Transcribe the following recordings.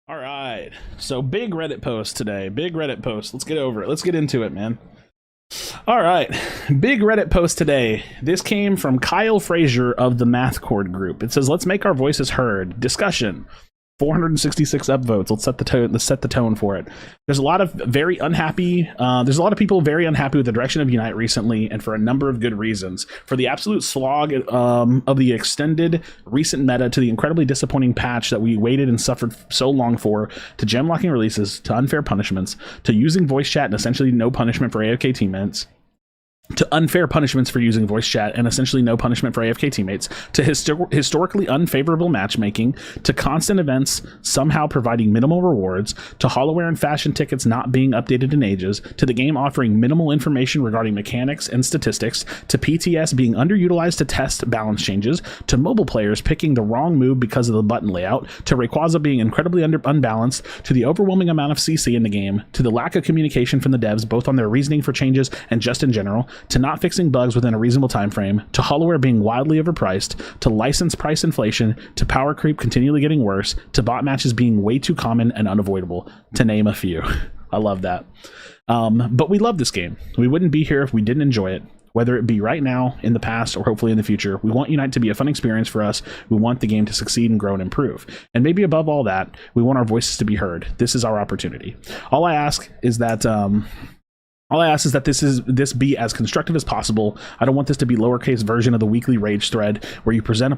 All right. So big Reddit post today. Big Reddit post. Let's get over it. Let's get into it, man. All right. Big Reddit post today. This came from Kyle Frazier of the Math Chord group. It says, "Let's make our voices heard. Discussion. 466 upvotes. Let's set the tone for it. There's a lot of very unhappy. There's a lot of people very unhappy with the direction of Unite recently, and for a number of good reasons. For the absolute slog of the extended recent meta, to the incredibly disappointing patch that we waited and suffered so long for, to gem locking releases, to unfair punishments, to using voice chat and essentially no punishment for AFK teammates, to unfair punishments for using voice chat and essentially no punishment for AFK teammates, to historically unfavorable matchmaking, to constant events somehow providing minimal rewards, to Hollowware and fashion tickets not being updated in ages, to the game offering minimal information regarding mechanics and statistics, to PTS being underutilized to test balance changes, to mobile players picking the wrong move because of the button layout, to Rayquaza being incredibly unbalanced, to the overwhelming amount of CC in the game, to the lack of communication from the devs both on their reasoning for changes and just in general, to not fixing bugs within a reasonable time frame, to Hollowware being wildly overpriced, to license price inflation, to power creep continually getting worse, to bot matches being way too common and unavoidable, to name a few." I love that. But we love this game. We wouldn't be here if we didn't enjoy it, whether it be right now, in the past, or hopefully in the future. We want Unite to be a fun experience for us. We want the game to succeed and grow and improve. And maybe above all that, we want our voices to be heard. This is our opportunity. All I ask is that this be as constructive as possible. I don't want this to be lowercase version of the weekly rage thread where you present a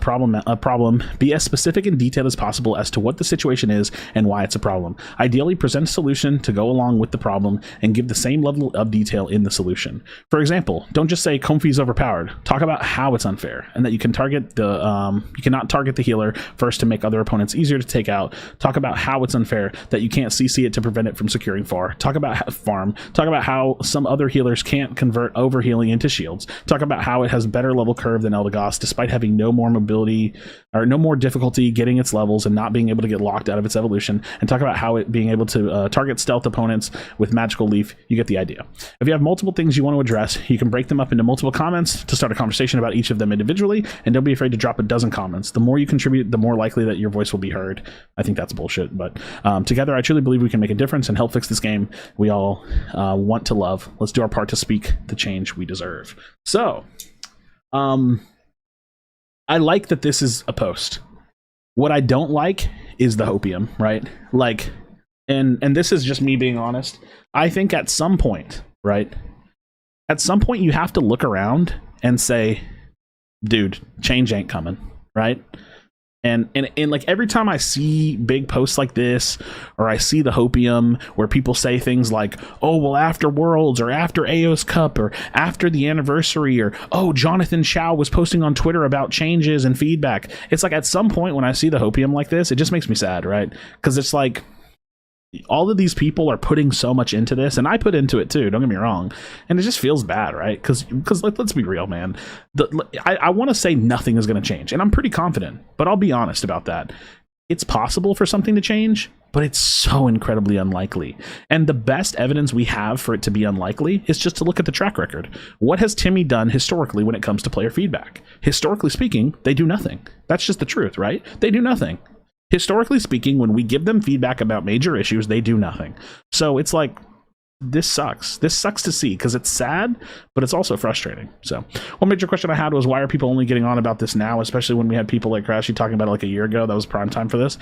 problem, be as specific and detailed as possible as to what the situation is and why it's a problem. Ideally, present a solution to go along with the problem and give the same level of detail in the solution. For example, don't just say Comfy is overpowered. Talk about how it's unfair and that you can target you cannot target the healer first to make other opponents easier to take out. Talk about how it's unfair that you can't CC it to prevent it from securing far. Talk about farm. Talk about how some other healers can't convert overhealing into shields. Talk about how it has better level curve than Eldegoss despite having no more mobility or no more difficulty getting its levels and not being able to get locked out of its evolution. And talk about how it being able to target stealth opponents with Magical Leaf. You get the idea. If you have multiple things you want to address, you can break them up into multiple comments to start a conversation about each of them individually, and don't be afraid to drop a dozen comments. The more you contribute, the more likely that your voice will be heard. I think that's bullshit, but together I truly believe we can make a difference and help fix this game we all want to love. Let's do our part to speak the change we deserve. So, I like that this is a post. What I don't like is the hopium, right? Like, and this is just me being honest. I think at some point, right? At some point you have to look around and say, dude, change ain't coming, right? And like every time I see big posts like this, or I see the hopium where people say things like, oh, well, after Worlds, or after AO's Cup, or after the anniversary, or, oh, Jonathan Chow was posting on Twitter about changes and feedback. It's like at some point when I see the hopium like this, it just makes me sad, right? Because it's like, all of these people are putting so much into this, and I put into it too, don't get me wrong, and it just feels bad, right? Because let's be real, man. I want to say nothing is going to change, and I'm pretty confident, but I'll be honest about that. It's possible for something to change, but it's so incredibly unlikely. And the best evidence we have for it to be unlikely is just to look at the track record. What has Timmy done historically when it comes to player feedback? Historically speaking, they do nothing. That's just the truth, right? They do nothing. Historically speaking, when we give them feedback about major issues, they do nothing. So it's like, this sucks. This sucks to see because it's sad, but it's also frustrating. So one major question I had was, why are people only getting on about this now, especially when we had people like Krashy talking about it like a year ago? That was prime time for this.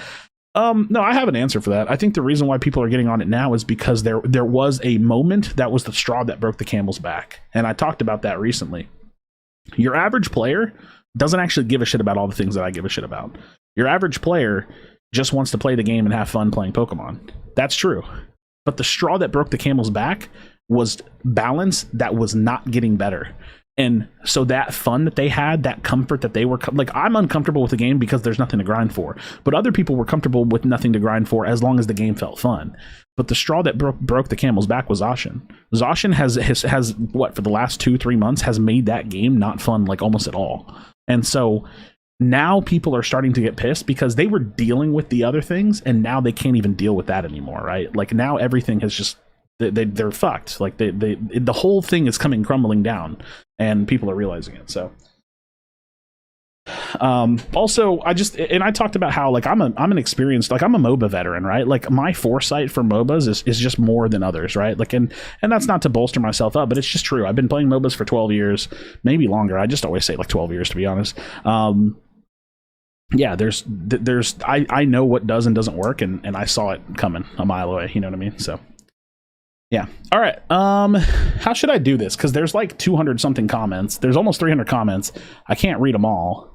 No, I have an answer for that. I think the reason why people are getting on it now is because there was a moment that was the straw that broke the camel's back. And I talked about that recently. Your average player doesn't actually give a shit about all the things that I give a shit about. Your average player just wants to play the game and have fun playing Pokemon. That's true. But the straw that broke the camel's back was balance that was not getting better. And so that fun that they had, that comfort that they were, like, I'm uncomfortable with the game because there's nothing to grind for. But other people were comfortable with nothing to grind for as long as the game felt fun. But the straw that broke the camel's back was Zacian. Zacian has what, for the last 2-3 months, has made that game not fun, like, almost at all. And so now people are starting to get pissed because they were dealing with the other things, and now they can't even deal with that anymore, right? Like, now everything has just, they're fucked. Like, the whole thing is crumbling down, and people are realizing it. So Also, I talked about how like I'm an experienced, like I'm a MOBA veteran, right? Like my foresight for MOBAs is just more than others, right? Like and that's not to bolster myself up, but it's just true. I've been playing MOBAs for 12 years, maybe longer. I just always say like 12 years to be honest. Yeah, I know what does and doesn't work, and I saw it coming a mile away, you know what I mean? So yeah. All right. How should I do this? Because there's like 200 something comments. There's almost 300 comments. I can't read them all.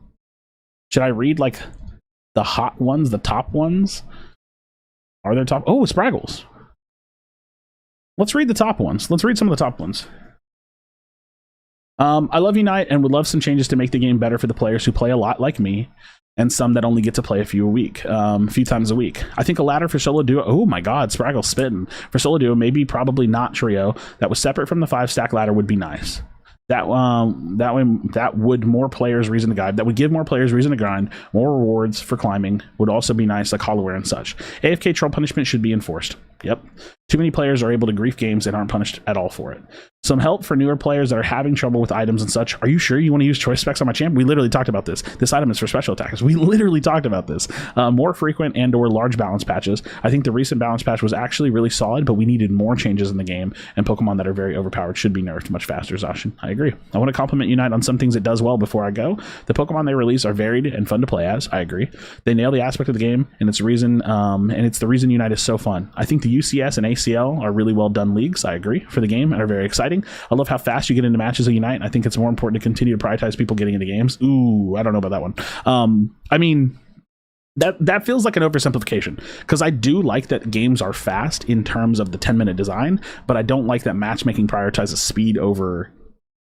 Should I read like the hot ones, the top ones? Are there top? Oh, Spraggles. Let's read the top ones. Let's read some of the top ones. I love Unite and would love some changes to make the game better for the players who play a lot like me, and some that only get to play a few times a week. I think a ladder for solo duo. Oh my God, Spraggle's spitting. For solo duo, maybe probably not trio. That was separate from the 5-stack ladder would be nice. That would more players reason to guide. That would give more players reason to grind. More rewards for climbing would also be nice, like Hollowware and such. AFK troll punishment should be enforced. Yep. Too many players are able to grief games and aren't punished at all for it. Some help for newer players that are having trouble with items and such. Are you sure you want to use choice specs on my champ? We literally talked about this. This item is for special attackers. We literally talked about this. More frequent and or large balance patches. I think the recent balance patch was actually really solid, but we needed more changes in the game, and Pokemon that are very overpowered should be nerfed much faster, Zashin. I agree. I want to compliment Unite on some things it does well before I go. The Pokemon they release are varied and fun to play as. I agree. They nail the aspect of the game, and it's the reason Unite is so fun. I think the UCS and ACL are really well done leagues. I agree for the game and are very exciting. I love how fast you get into matches of Unite. I think it's more important to continue to prioritize people getting into games. Ooh, I don't know about that one. I mean, that feels like an oversimplification, because I do like that games are fast in terms of the 10-minute design, but I don't like that matchmaking prioritizes speed over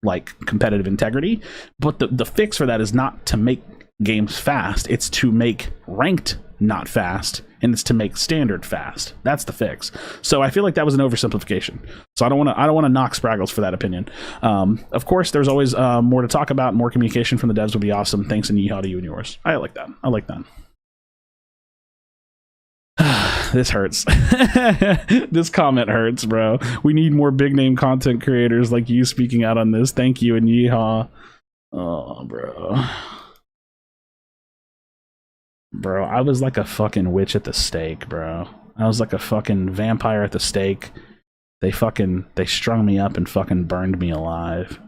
like competitive integrity. But the fix for that is not to make games fast, it's to make ranked not fast, and it's to make standard fast. That's the fix. So I feel like that was an oversimplification. So I don't want to knock Spraggles for that opinion. Of course, there's always more to talk about. More communication from the devs would be awesome. Thanks, and yeehaw to you and yours. I like that. I like that. This hurts. This comment hurts, bro. We need more big name content creators like you speaking out on this. Thank you and yeehaw. Oh, bro. Bro, I was like a fucking witch at the stake, bro. I was like a fucking vampire at the stake. They strung me up and fucking burned me alive.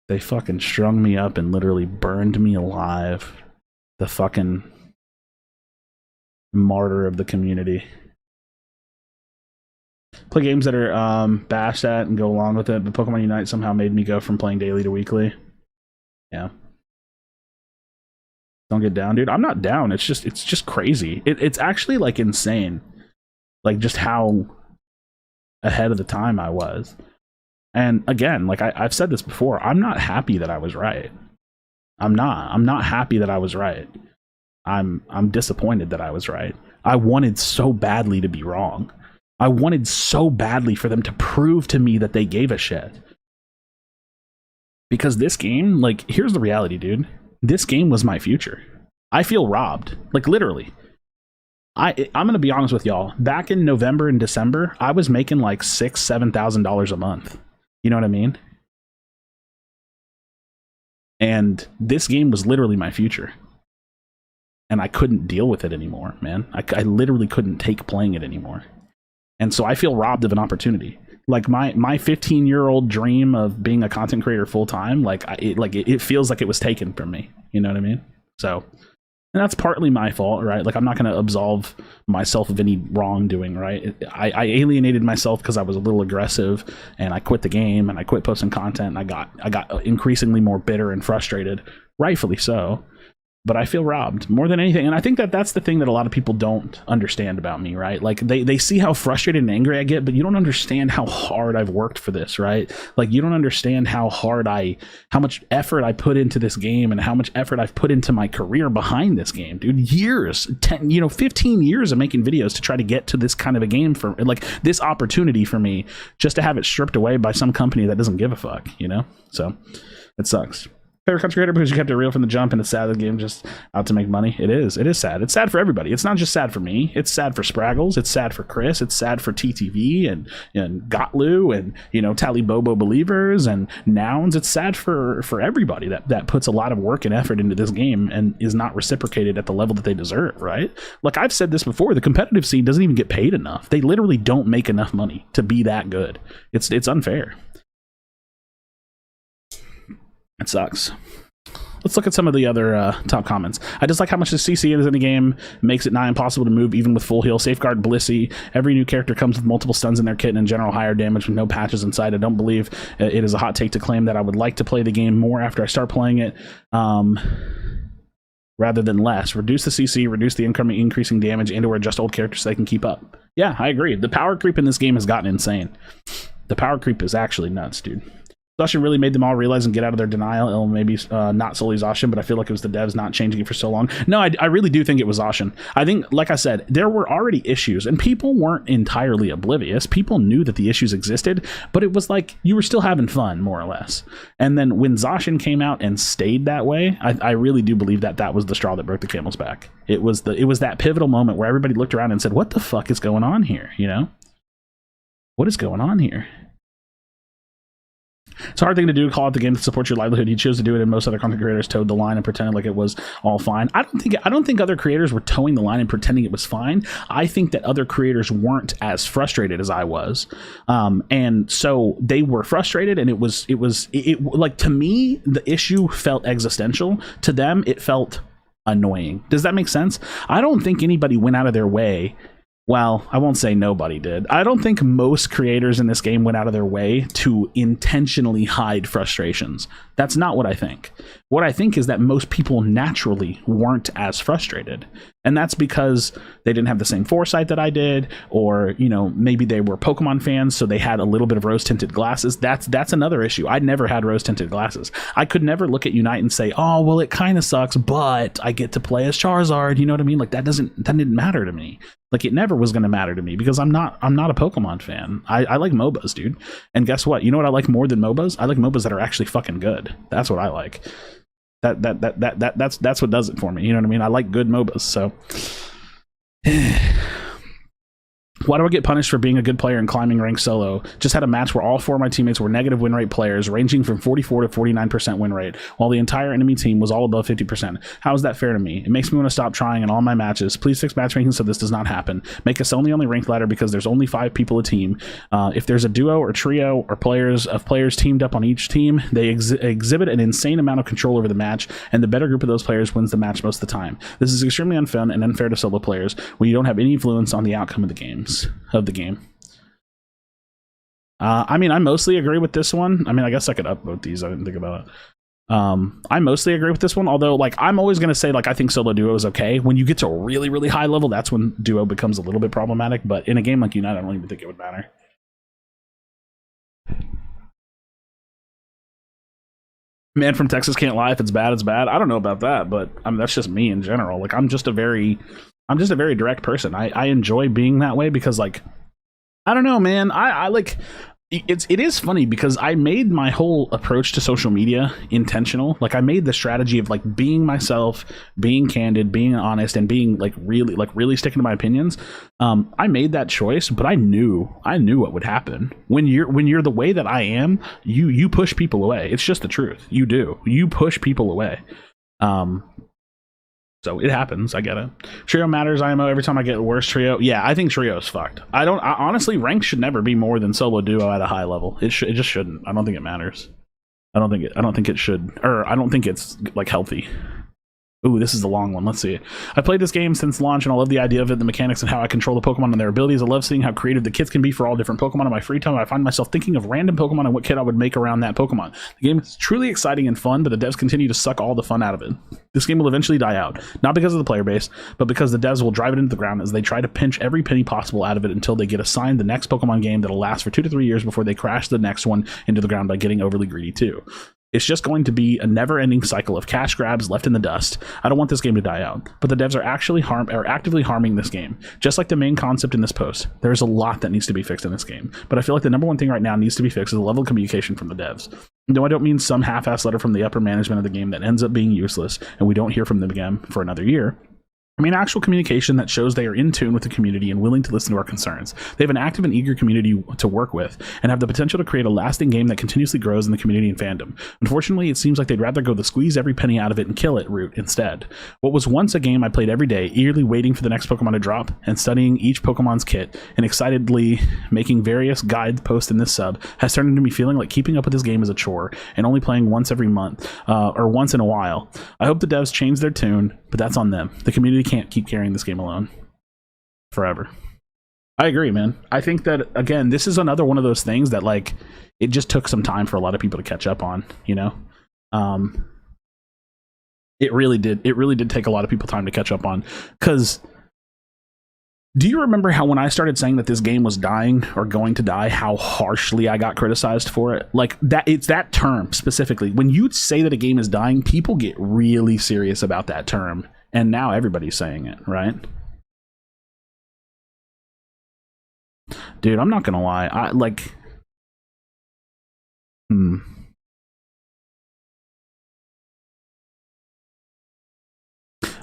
They fucking strung me up and literally burned me alive. The fucking martyr of the community. Play games that are bashed at and go along with it, but Pokemon Unite somehow made me go from playing daily to weekly. Yeah. Don't get down, dude. I'm not down. It's just crazy. It's actually like insane, like just how ahead of the time I was. And again, like I've said this before, I'm not happy that I was right. I'm not happy that I was right. I'm disappointed that I was right. I wanted so badly to be wrong. I wanted so badly for them to prove to me that they gave a shit. Because this game, like, here's the reality, dude. This game was my future. I feel robbed, like literally. I'm gonna be honest with y'all. Back in November and December, I was making like $6,000-7,000 a month. You know what I mean? And this game was literally my future. And I couldn't deal with it anymore, man. I literally couldn't take playing it anymore. And so I feel robbed of an opportunity. Like my 15-year-old dream of being a content creator full time, it feels like it was taken from me. You know what I mean? So, and that's partly my fault, right? Like I'm not going to absolve myself of any wrongdoing, right? I alienated myself because I was a little aggressive, and I quit the game and I quit posting content. And I got increasingly more bitter and frustrated, rightfully so. But I feel robbed more than anything. And I think that that's the thing that a lot of people don't understand about me, right? Like they see how frustrated and angry I get, but you don't understand how hard I've worked for this, right? Like you don't understand how much effort I put into this game and how much effort I've put into my career behind this game, dude. Years, 15 years of making videos to try to get to this kind of a game, for like this opportunity for me, just to have it stripped away by some company that doesn't give a fuck, you know? So it sucks. Favorite content creator because you kept it real from the jump, and it's sad the game just out to make money. It is sad. It's sad for everybody. It's not just sad for me. It's sad for Spraggles. It's sad for Chris. It's sad for TTV and Gotlu and, you know, Tally Bobo believers and Nouns. It's sad for everybody that puts a lot of work and effort into this game and is not reciprocated at the level that they deserve, right? Like I've said this before, the competitive scene doesn't even get paid enough. They literally don't make enough money to be that good. It's unfair. It sucks. Let's look at some of the other top comments. I just like how much the CC is in the game. Makes it nigh impossible to move even with full heal. Safeguard Blissey. Every new character comes with multiple stuns in their kit and in general higher damage with no patches inside. I don't believe it is a hot take to claim that I would like to play the game more after I start playing it. Rather than less. Reduce the CC, reduce the increasing damage, and or adjust old characters so they can keep up. Yeah, I agree. The power creep in this game has gotten insane. The power creep is actually nuts, dude. Zacian really made them all realize and get out of their denial. Maybe not solely Zacian, but I feel like it was the devs not changing it for so long. No, I really do think it was Zacian. I think, like I said, there were already issues, and people weren't entirely oblivious. People knew that the issues existed, but it was like you were still having fun, more or less. And then when Zacian came out and stayed that way, I really do believe that that was the straw that broke the camel's back. It was that pivotal moment where everybody looked around and said, "What the fuck is going on here?" You know, what is going on here? It's a hard thing to do, call out the game to support your livelihood. He chose to do it, and most other content creators towed the line and pretended like it was all fine. I don't think other creators were towing the line and pretending it was fine. I think that other creators weren't as frustrated as I was, and so they were frustrated. And it was like, to me, the issue felt existential. To them, it felt annoying. Does that make sense? I don't think anybody went out of their way. Well, I won't say nobody did. I don't think most creators in this game went out of their way to intentionally hide frustrations. That's not what I think. What I think is that most people naturally weren't as frustrated. And that's because they didn't have the same foresight that I did, or, you know, maybe they were Pokemon fans, so they had a little bit of rose-tinted glasses. That's another issue. I never had rose-tinted glasses. I could never look at Unite and say, oh, well, it kind of sucks, but I get to play as Charizard. You know what I mean? Like, that didn't matter to me. Like, it never was going to matter to me because I'm not a Pokemon fan. I like MOBAs, dude. And guess what? You know what I like more than MOBAs? I like MOBAs that are actually fucking good. That's what I like. That's what does it for me. You know what I mean? I like good MOBAs. So why do I get punished for being a good player and climbing rank solo? Just had a match where all 4 of my teammates were negative win rate players, ranging from 44 to 49% win rate, while the entire enemy team was all above 50%. How is that fair to me? It makes me want to stop trying in all my matches. Please fix matchmaking so this does not happen. Make us only ranked ladder because there's only 5 people a team. If there's a duo or trio or players teamed up on each team, they exhibit an insane amount of control over the match, and the better group of those players wins the match most of the time. This is extremely unfun and unfair to solo players when you don't have any influence on the outcome of the game. I mean, I mostly agree with this one. I mean, I guess I could upvote these. I didn't think about it. I mostly agree with this one, although, like, I'm always going to say, like, I think solo duo is okay. When you get to a really, really high level, that's when duo becomes a little bit problematic. But in a game like Unite, I don't even think it would matter. Man from Texas can't lie. If it's bad, it's bad. I don't know about that, but I mean, that's just me in general. Like, I'm just a very direct person. I enjoy being that way because, like, I don't know, man. I like, it is funny because I made my whole approach to social media intentional. Like, I made the strategy of, like, being myself, being candid, being honest, and being really sticking to my opinions. I made that choice, but I knew what would happen. When you're the way that I am, you push people away. It's just the truth. You push people away. So it happens. I get it. Trio matters. IMO every time I get worse trio. Yeah, I think trio is fucked. Honestly, rank should never be more than solo duo at a high level. It just shouldn't. I don't think it matters. I don't think it should. Or I don't think it's, like, healthy. Ooh, this is the long one. Let's see. I played this game since launch, and I love the idea of it, the mechanics, and how I control the Pokemon and their abilities. I love seeing how creative the kits can be for all different Pokemon. In my free time, I find myself thinking of random Pokemon and what kit I would make around that Pokemon. The game is truly exciting and fun, but the devs continue to suck all the fun out of it. This game will eventually die out, not because of the player base, but because the devs will drive it into the ground as they try to pinch every penny possible out of it until they get assigned the next Pokemon game that'll last for 2 to 3 years before they crash the next one into the ground by getting overly greedy too. It's just going to be a never-ending cycle of cash grabs left in the dust. I don't want this game to die out, but the devs are actively harming this game. Just like the main concept in this post, there's a lot that needs to be fixed in this game. But I feel like the number one thing right now needs to be fixed is the level of communication from the devs. No, I don't mean some half-assed letter from the upper management of the game that ends up being useless and we don't hear from them again for another year. I mean actual communication that shows they are in tune with the community and willing to listen to our concerns. They have an active and eager community to work with and have the potential to create a lasting game that continuously grows in the community and fandom. Unfortunately, it seems like they'd rather go the squeeze every penny out of it and kill it route instead. What was once a game I played every day, eagerly waiting for the next Pokemon to drop and studying each Pokemon's kit and excitedly making various guide posts in this sub, has turned into me feeling like keeping up with this game is a chore and only playing once every month or once in a while. I hope the devs change their tune, but that's on them. The community can't keep carrying this game alone forever. I agree, man. I think that, again, this is another one of those things that, like, it just took some time for a lot of people to catch up on, you know? It really did take a lot of people time to catch up on, because do you remember how when I started saying that this game was dying or going to die, how harshly I got criticized for it? Like, that, it's that term specifically. When you say that a game is dying, people get really serious about that term. And now everybody's saying it, right? Dude, I'm not gonna lie. I'm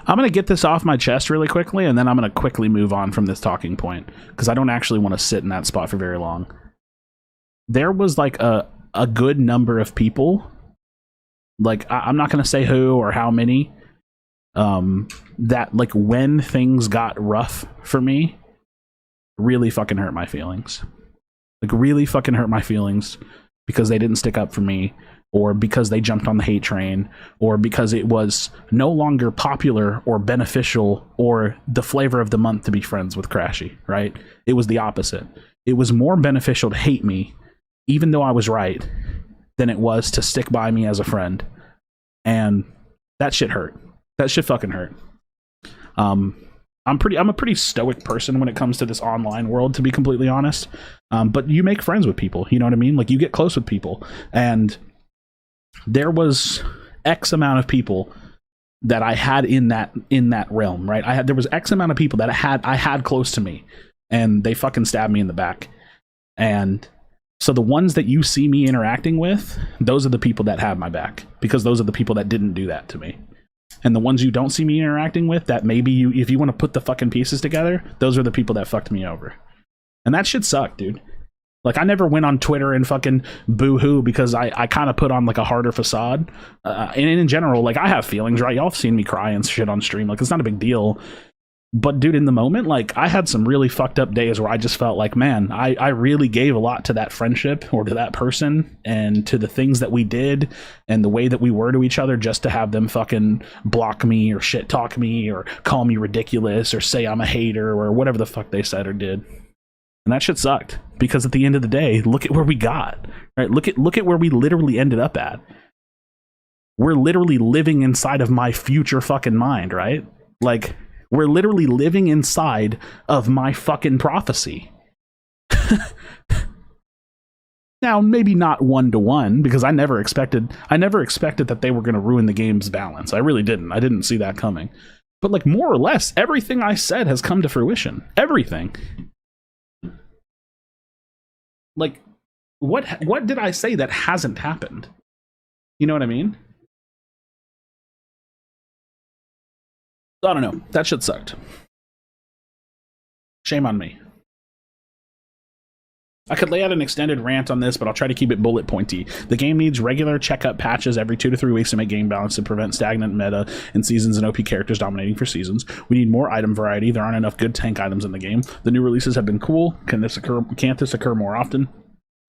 gonna get this off my chest really quickly, and then I'm gonna quickly move on from this talking point, because I don't actually want to sit in that spot for very long. There was like a good number of people, like I'm not gonna say who or how many, that like when things got rough for me, really fucking hurt my feelings. Like really fucking hurt my feelings because they didn't stick up for me, or because they jumped on the hate train, or because it was no longer popular or beneficial or the flavor of the month to be friends with Krashy, right? It was the opposite. It was more beneficial to hate me, even though I was right, than it was to stick by me as a friend. And that shit hurt. That shit fucking hurt. I'm a pretty stoic person when it comes to this online world, to be completely honest. But you make friends with people, you know what I mean? Like, you get close with people. And there was X amount of people that I had in that realm, right? There was X amount of people that I had close to me, and they fucking stabbed me in the back. And so the ones that you see me interacting with, those are the people that have my back, because those are the people that didn't do that to me. And the ones you don't see me interacting with, that maybe if you want to put the fucking pieces together, those are the people that fucked me over. And that shit sucked, dude. Like, I never went on Twitter and fucking boo-hoo because I kind of put on like a harder facade. And in general, like, I have feelings, right? Y'all have seen me cry and shit on stream. Like, it's not a big deal. But dude, in the moment, like, I had some really fucked up days where I just felt like, man, I really gave a lot to that friendship or to that person and to the things that we did and the way that we were to each other, just to have them fucking block me or shit talk me or call me ridiculous or say I'm a hater or whatever the fuck they said or did. And that shit sucked, because at the end of the day, look at where we got, right? Look at where we literally ended up at. We're literally living inside of my future fucking mind, right? Like, we're literally living inside of my fucking prophecy. Now, maybe not one-to-one, because I never expected that they were going to ruin the game's balance. I really didn't. I didn't see that coming. But like, more or less, everything I said has come to fruition. Everything. Like, what did I say that hasn't happened? You know what I mean? I don't know. That shit sucked. Shame on me. I could lay out an extended rant on this, but I'll try to keep it bullet pointy. The game needs regular checkup patches every 2 to 3 weeks to make game balance and prevent stagnant meta in seasons and OP characters dominating for seasons. We need more item variety. There aren't enough good tank items in the game. The new releases have been cool. Can't this occur more often?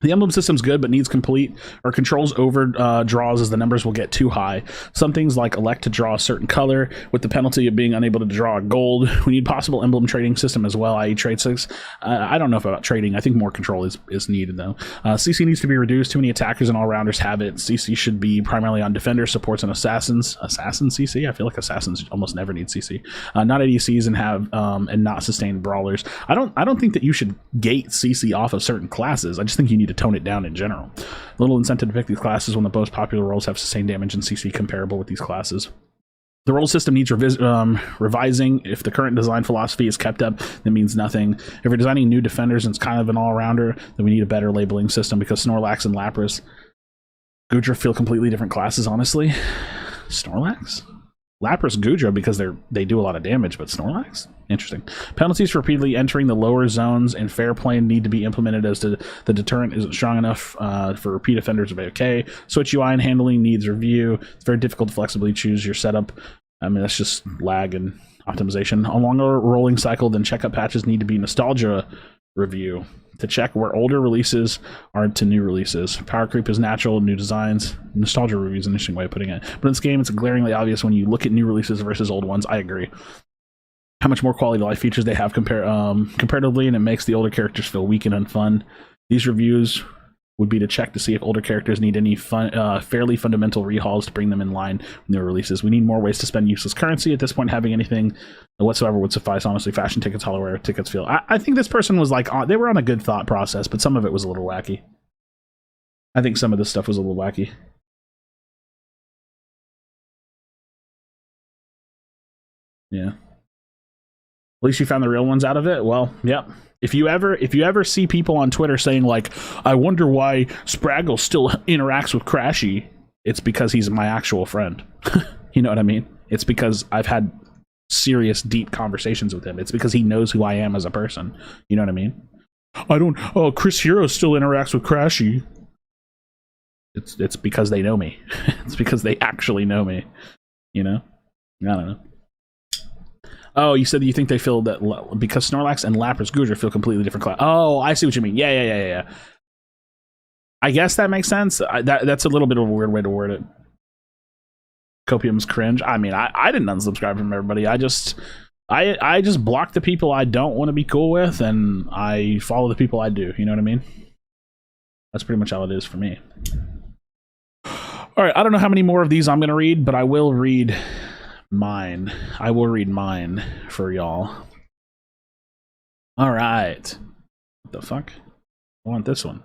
The emblem system's good, but needs complete or controls over draws, as the numbers will get too high. Some things like elect to draw a certain color with the penalty of being unable to draw a gold. We need possible emblem trading system as well, i.e. trade 6. I don't know about trading. I think more control is needed, though. CC needs to be reduced. Too many attackers and all-rounders have it. CC should be primarily on defenders, supports, and assassins. Assassin CC? I feel like assassins almost never need CC. Not ADCs and not sustained brawlers. I don't think that you should gate CC off of certain classes. I just think you need to tone it down in general. Little incentive to pick these classes when the most popular roles have sustained damage and CC comparable with these classes. The role system needs revising. If the current design philosophy is kept up, that means nothing. If we're designing new defenders and it's kind of an all-rounder, then we need a better labeling system, because Snorlax and Lapras Goodra feel completely different classes, honestly. Snorlax? Lapras, Goodra, because they do a lot of damage, but Snorlax? Interesting. Penalties for repeatedly entering the lower zones and fair play need to be implemented as the deterrent isn't strong enough for repeat offenders to be okay. Switch UI and handling needs review. It's very difficult to flexibly choose your setup. I mean, that's just lag and optimization. A longer rolling cycle than checkup patches need to be nostalgia review to check where older releases are to new releases. Power creep is natural, new designs. Nostalgia review is an interesting way of putting it. But in this game, it's glaringly obvious when you look at new releases versus old ones. I agree. How much more quality of life features they have comparatively, and it makes the older characters feel weak and unfun. These reviews would be to check to see if older characters need any fairly fundamental rehauls to bring them in line with their releases. We need more ways to spend useless currency. At this point, having anything whatsoever would suffice. Honestly, fashion tickets, hollow tickets feel. I think this person was like, they were on a good thought process, but some of it was a little wacky. I think some of this stuff was a little wacky. Yeah. At least you found the real ones out of it. Well, yep. If you ever see people on Twitter saying like, I wonder why Spraggle still interacts with Krashy, it's because he's my actual friend. You know what I mean? It's because I've had serious, deep conversations with him. It's because he knows who I am as a person. You know what I mean? Chris Hero still interacts with Krashy. It's because they know me. It's because they actually know me. You know? I don't know. Oh, you said you think they feel that because Snorlax and Lapras Goodra feel completely different class. Oh, I see what you mean. Yeah. I guess that makes sense. That's a little bit of a weird way to word it. Copium's cringe. I mean, I didn't unsubscribe from everybody. I just block the people I don't want to be cool with, and I follow the people I do. You know what I mean? That's pretty much how it is for me. All right, I don't know how many more of these I'm going to read, but I will read mine. I will read mine for y'all. All right. What the fuck? I want this one.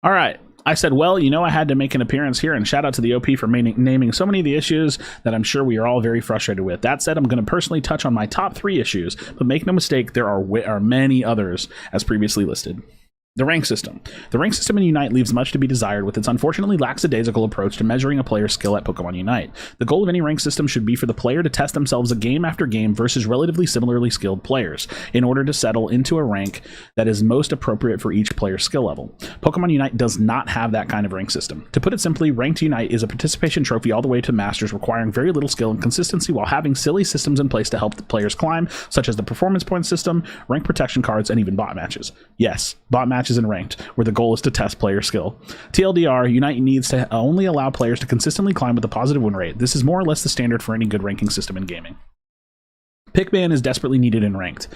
All right. I said, well, you know, I had to make an appearance here, and shout out to the OP for naming so many of the issues that I'm sure we are all very frustrated with. That said, I'm going to personally touch on my top 3 issues, but make no mistake, there are many others as previously listed. The rank system. The rank system in Unite leaves much to be desired with its unfortunately lackadaisical approach to measuring a player's skill at Pokemon Unite. The goal of any rank system should be for the player to test themselves a game after game versus relatively similarly skilled players in order to settle into a rank that is most appropriate for each player's skill level. Pokemon Unite does not have that kind of rank system. To put it simply, Ranked Unite is a participation trophy all the way to Masters requiring very little skill and consistency while having silly systems in place to help the players climb, such as the performance point system, rank protection cards, and even bot matches. Yes, bot matches in Ranked, where the goal is to test player skill. TLDR, Unite needs to only allow players to consistently climb with a positive win rate. This is more or less the standard for any good ranking system in gaming. Pick ban is desperately needed in Ranked.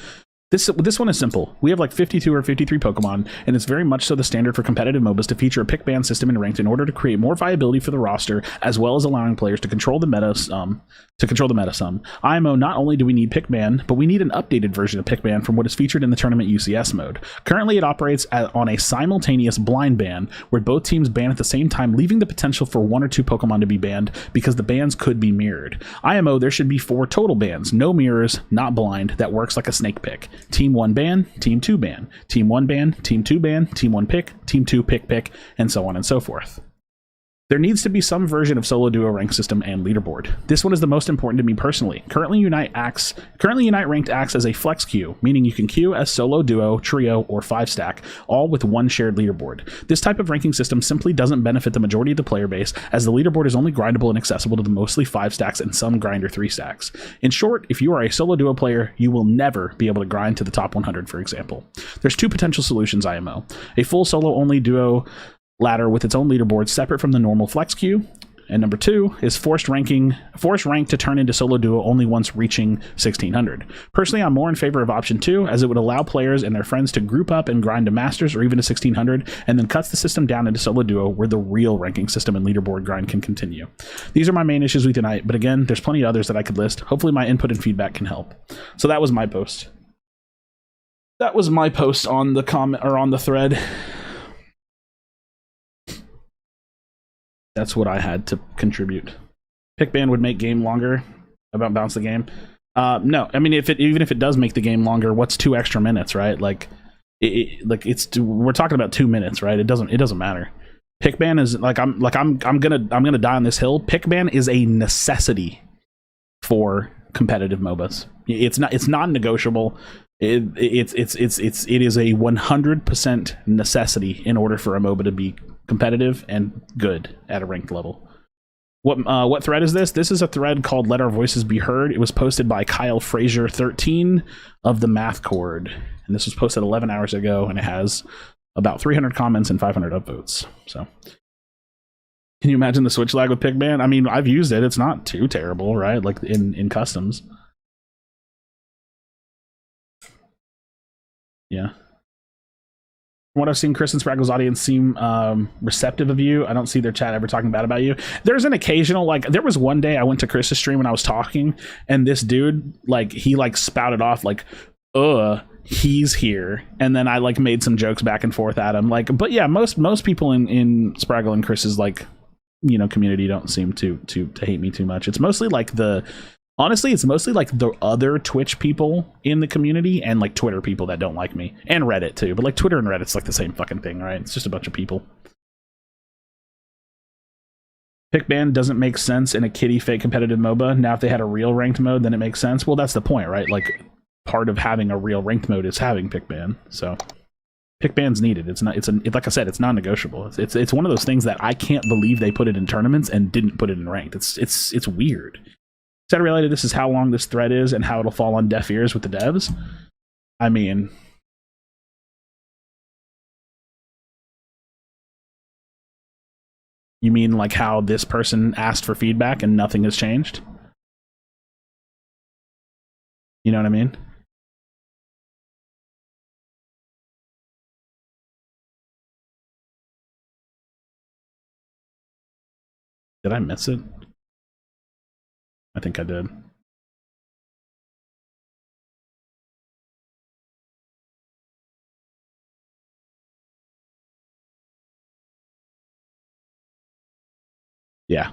This one is simple. We have like 52 or 53 Pokemon, and it's very much so the standard for competitive MOBAs to feature a pick ban system in Ranked in order to create more viability for the roster, as well as allowing players to control the meta sum. IMO, not only do we need pick ban, but we need an updated version of pick ban from what is featured in the tournament UCS mode. Currently, it operates on a simultaneous blind ban, where both teams ban at the same time, leaving the potential for 1 or 2 Pokemon to be banned because the bans could be mirrored. IMO, there should be 4 total bans, no mirrors, not blind, that works like a snake pick. Team 1 ban, Team 2 ban, Team 1 ban, Team 2 ban, Team 1 pick, Team 2 pick, and so on and so forth. There needs to be some version of solo duo rank system and leaderboard. This one is the most important to me personally. Currently Unite Ranked acts as a flex queue, meaning you can queue as solo, duo, trio, or 5-stack, all with one shared leaderboard. This type of ranking system simply doesn't benefit the majority of the player base, as the leaderboard is only grindable and accessible to the mostly 5-stacks and some grinder 3-stacks. In short, if you are a solo duo player, you will never be able to grind to the top 100, for example. There's 2 potential solutions, IMO. A full solo only duo ladder with its own leaderboard separate from the normal flex queue, and number 2 is forced rank to turn into solo duo only once reaching 1600. Personally, I'm more in favor of option 2, as it would allow players and their friends to group up and grind to Masters or even to 1600, and then cuts the system down into solo duo where the real ranking system and leaderboard grind can continue. These are my main issues with Unite, but again, there's plenty of others that I could list. Hopefully my input and feedback can help. So that was my post. That was my post on the comment or on the thread. That's what I had to contribute. Pick ban would make game longer. About bounce the game. No, I mean even if it does make the game longer, what's 2 extra minutes, right? Like we're talking about 2 minutes, right? It doesn't matter. Pickban is I'm gonna die on this hill. Pickban is a necessity for competitive MOBAs. It's non-negotiable. It is a 100% necessity in order for a MOBA to be competitive and good at a ranked level. What thread is this? This is a thread called Let Our Voices Be Heard. It was posted by Kyle Frazier 13 of the Math Cord, and this was posted 11 hours ago, and it has about 300 comments and 500 upvotes. So can you imagine the switch lag with Pickban? I mean, I've used it. It's not too terrible, right? Like in customs. Yeah. From what I've seen, Chris and Spraggle's audience seem receptive of you. I don't see their chat ever talking bad about you. There's an occasional, like, there was one day I went to Chris's stream and I was talking, and this dude, like, he like spouted off like, he's here, and then I like made some jokes back and forth at him. Like, but yeah, most people in Spraggle and Chris's, like, you know, community don't seem to hate me too much. It's mostly like honestly, it's mostly like the other Twitch people in the community and like Twitter people that don't like me, and Reddit too. But like Twitter and Reddit's like the same fucking thing, right? It's just a bunch of people. Pickban doesn't make sense in a kitty fake competitive MOBA. Now, if they had a real ranked mode, then it makes sense. Well, that's the point, right? Like, part of having a real ranked mode is having Pickban. So Pickban's needed. It's like I said, it's non-negotiable. It's one of those things that I can't believe they put it in tournaments and didn't put it in ranked. It's weird. Sad reality, this is how long this thread is and how it'll fall on deaf ears with the devs. I mean, you mean like how this person asked for feedback and nothing has changed? You know what I mean? Did I miss it? I think I did. Yeah.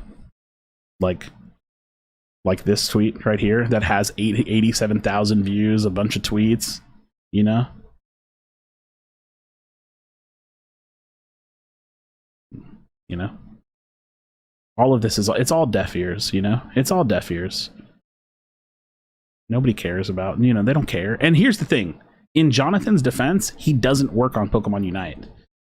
Like this tweet right here that has 87,000 views, a bunch of tweets, you know? You know? All of this it's all deaf ears, you know? It's all deaf ears. Nobody cares about, you know, they don't care. And here's the thing. In Jonathan's defense, he doesn't work on Pokemon Unite.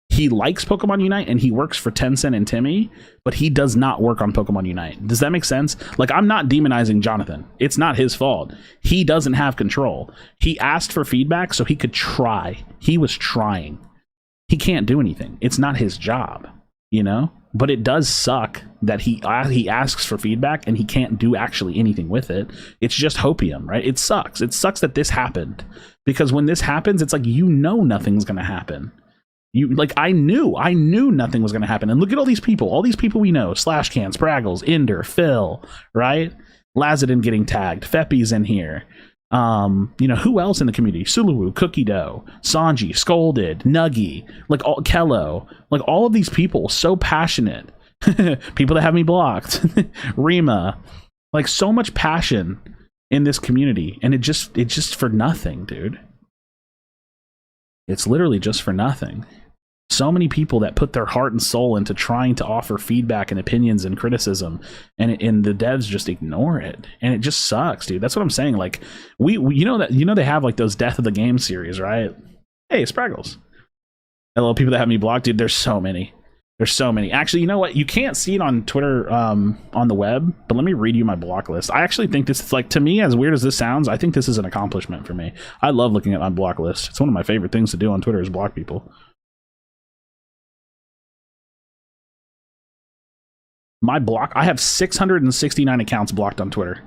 He likes Pokemon Unite and he works for Tencent and Timmy, but he does not work on Pokemon Unite. Does that make sense? Like, I'm not demonizing Jonathan. It's not his fault. He doesn't have control. He asked for feedback so he could try. He was trying. He can't do anything. It's not his job, you know? But it does suck that he asks for feedback and he can't do actually anything with it. It's just hopium, right? It sucks. It sucks that this happened, because when this happens, it's like, you know, nothing's going to happen. I knew nothing was going to happen. And look at all these people we know: Slashcan, Spraggles, Ender, Phil, right? Lazadin getting tagged. Feppy's in here. You know, who else in the community? Suluwu, Cookie Dough, Sanji, Scolded, Nuggy, like Kello, like all of these people, so passionate. People that have me blocked. Rima, like, so much passion in this community, and it just for nothing, dude. It's literally just for nothing. So many people that put their heart and soul into trying to offer feedback and opinions and criticism, and the devs just ignore it, and it just sucks, dude. That's what I'm saying. Like, we you know they have like those Death of the Game series, right? Hey, Spraggles. Hello, people that have me blocked, dude. There's so many. Actually, you know what? You can't see it on Twitter on the web, but let me read you my block list. I actually think this is, like, to me, as weird as this sounds, I think this is an accomplishment for me. I love looking at my block list. It's one of my favorite things to do on Twitter, is block people. My block, I have 669 accounts blocked on Twitter.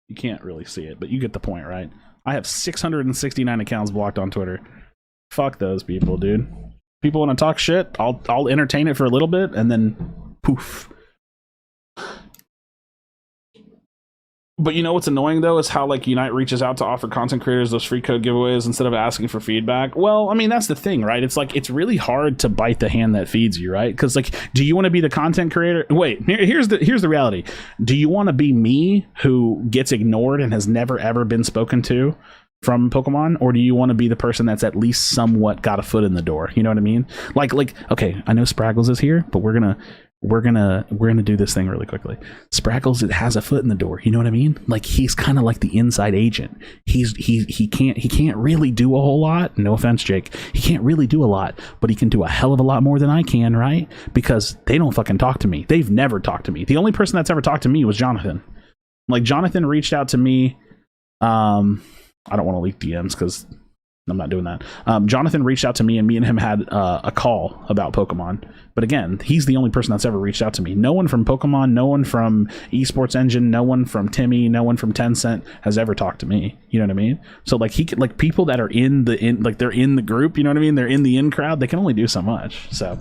You can't really see it, but you get the point, right? I have 669 accounts blocked on Twitter. Fuck those people, dude. People want to talk shit, I'll entertain it for a little bit, and then poof. But you know what's annoying though is how like Unite reaches out to offer content creators those free code giveaways instead of asking for feedback. Well, I mean, that's the thing, right? It's like it's really hard to bite the hand that feeds you, right? Because like, do you want to be the content creator? Wait, here's the reality. Do you want to be me who gets ignored and has never ever been spoken to from Pokemon, or do you want to be the person that's at least somewhat got a foot in the door? You know what I mean? Like okay, I know Spraggles is here, but we're gonna do this thing really quickly. Spraggles, it has a foot in the door. You know what I mean? Like he's kind of like the inside agent. He can't really do a whole lot. No offense, Jake. He can't really do a lot, but he can do a hell of a lot more than I can, right? Because they don't fucking talk to me. They've never talked to me. The only person that's ever talked to me was Jonathan. Like Jonathan reached out to me. I don't want to leak DMs because I'm not doing that. Jonathan reached out to me and me and him had a call about Pokemon. But again, he's the only person that's ever reached out to me. No one from Pokemon, no one from Esports Engine, no one from Timmy, no one from Tencent has ever talked to me. You know what I mean? So like he could, like people that are like they're in the group, you know what I mean? They're in the in crowd. They can only do so much. So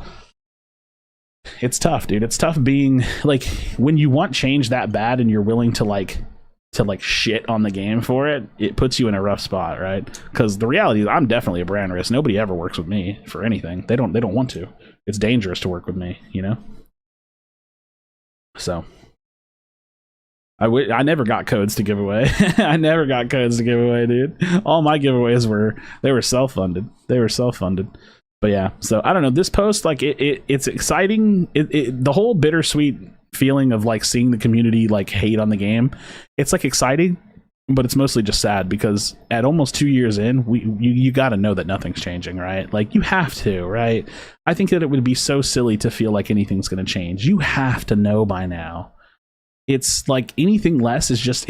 it's tough, dude. It's tough being like when you want change that bad and you're willing to like shit on the game for it, it puts you in a rough spot, right? Because the reality is I'm definitely a brand risk. Nobody ever works with me for anything. They don't want to. It's dangerous to work with me, you know? So I never got codes to give away. I never got codes to give away, dude. All my giveaways were self-funded. They were self-funded. But yeah, so I don't know. This post, like it's exciting. The whole bittersweet feeling of like seeing the community like hate on the game, it's like exciting, but it's mostly just sad because at almost 2 years in, you got to know that nothing's changing, right? Like you have to, right? I think that it would be so silly to feel like anything's going to change. You have to know by now. It's like anything less is just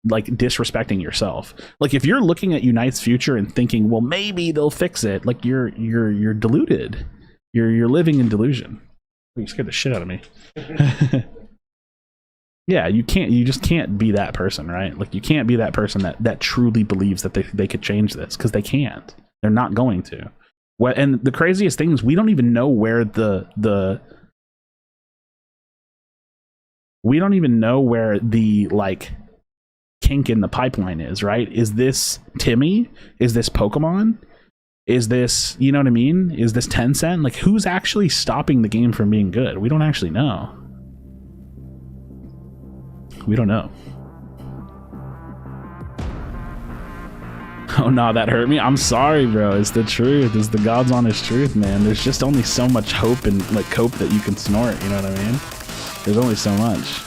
like disrespecting yourself. Like if you're looking at Unite's future and thinking, well, maybe they'll fix it, like you're deluded. You're living in delusion. You scared the shit out of me. Yeah, you just can't be that person, right? Like you can't be that person that truly believes that they could change this, because they can't. They're not going to. And the craziest thing is we don't even know where we don't even know where the like kink in the pipeline is, right? Is this Timmy? Is this Pokemon? Is this, you know what I mean? Is this Tencent? Like, who's actually stopping the game from being good? We don't actually know. We don't know. Oh no, that hurt me. I'm sorry, bro. It's the truth. It's the God's honest truth, man. There's just only so much hope and like cope that you can snort. You know what I mean? There's only so much.